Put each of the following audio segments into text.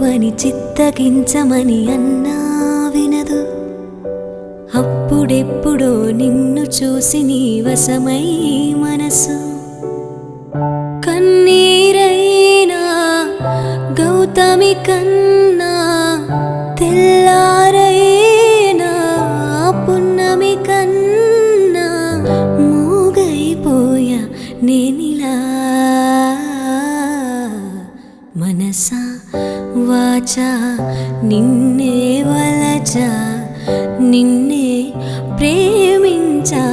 అని చిత్తగించమని అన్నా వినదు. అప్పుడెప్పుడో నిన్ను చూసి నీ వశమై మనసు కన్నీరైనా గౌతమి కన్నా తెల్లారైనా పున్నమి కన్నా మూగైపోయా నేనిలా. మనసా వాచా నిన్నే వలచా నిన్నే ప్రేమించా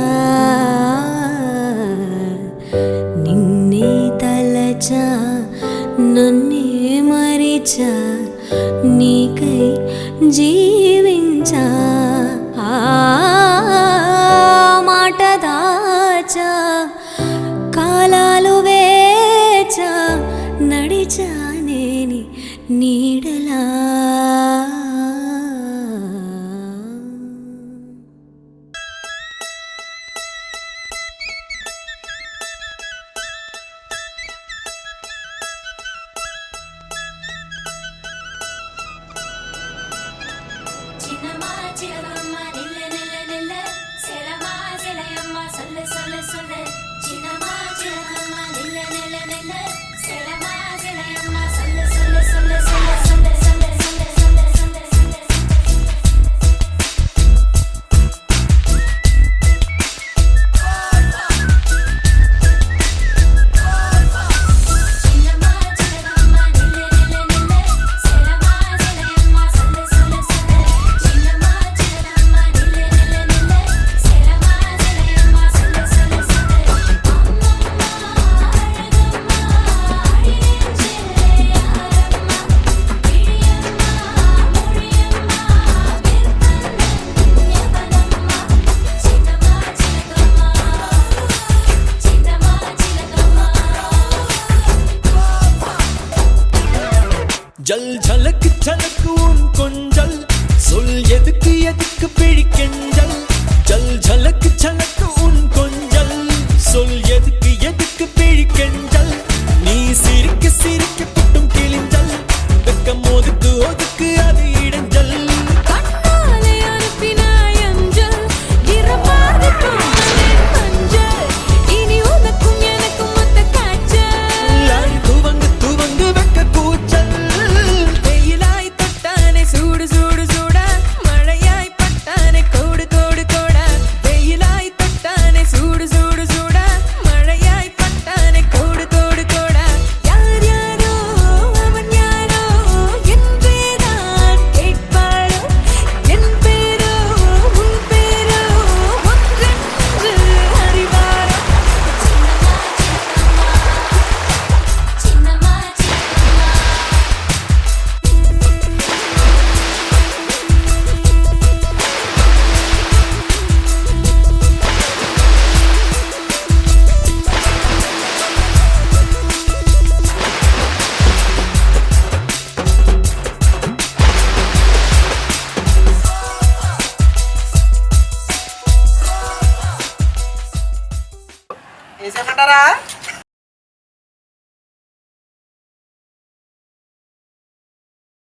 నిన్నే తలచా నన్నే మరిచా నీకై జీవించా. మాట దాచా కాలాలు వేచా నడిచా నేని నీడలా. ஜல் ஜலக்கு ஜலக்கு உன் கொஞ்சல் சொல் எதுக்கு எதுக்கு பிழிக்கெஞ்சல். ஜல் ஜலக்கு ஜலக்கு உன் கொஞ்சல் சொல் எதுக்கு எதுக்கு பிழிக்கெஞ்சல். நீ சிரிக்க சிரிக்க புட்டும் கிழிஞ்சல் வெக்கம் ஒதுக்கு ஒதுக்கு அது இடைஞ்சல். వేసేయమంటారా?